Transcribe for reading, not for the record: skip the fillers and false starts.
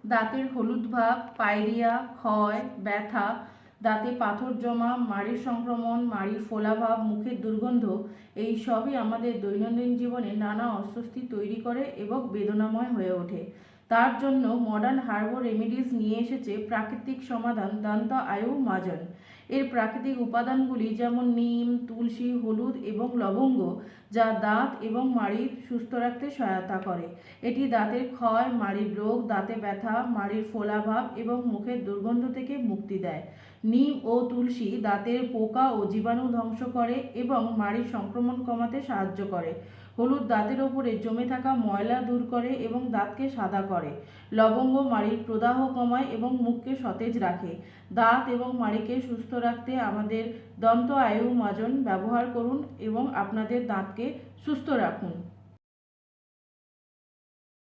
দাঁতের হলুদ ভাব, পায়রিয়া, ক্ষয়, ব্যথা, দাঁতে পাথর জমা, মাড়ির সংক্রমণ, মাড়ির ফোলাভাব, মুখের দুর্গন্ধ, এই সবই আমাদের দৈনন্দিন জীবনে নানা অস্বস্তি তৈরি করে এবং বেদনাময় হয়ে ওঠে। তার জন্য মডার্ন হার্বাল রেমিডিস নিয়ে এসেছে প্রাকৃতিক সমাধান দন্ত আয়ু মাজন। এর প্রাকৃতিক উপাদানগুলি যেমন নিম, তুলসী, হলুদ এবং লবঙ্গ, যা দাঁত এবং মাড়ি সুস্থ রাখতে সহায়তা করে। এটি দাঁতের ক্ষয়, মাড়ির রোগ, দাঁতে ব্যথা, মাড়ির ফোলাভাব এবং মুখের দুর্গন্ধ থেকে মুক্তি দেয়। নিম ও তুলসী দাঁতের পোকা ও জীবাণু ধ্বংস করে এবং মাড়ির সংক্রমণ কমাতে সাহায্য করে। হলুদ দাঁতের ওপরে জমে থাকা ময়লা দূর করে এবং দাঁতকে সাদা করে। লবঙ্গ মাড়ির প্রদাহ কমায় এবং মুখকে সতেজ রাখে। দাঁত এবং মাড়িকে সুস্থ রাখতে আমাদের দন্ত আয়ু মাজন ব্যবহার করুন এবং আপনাদের দাঁতকে সুস্থ রাখুন।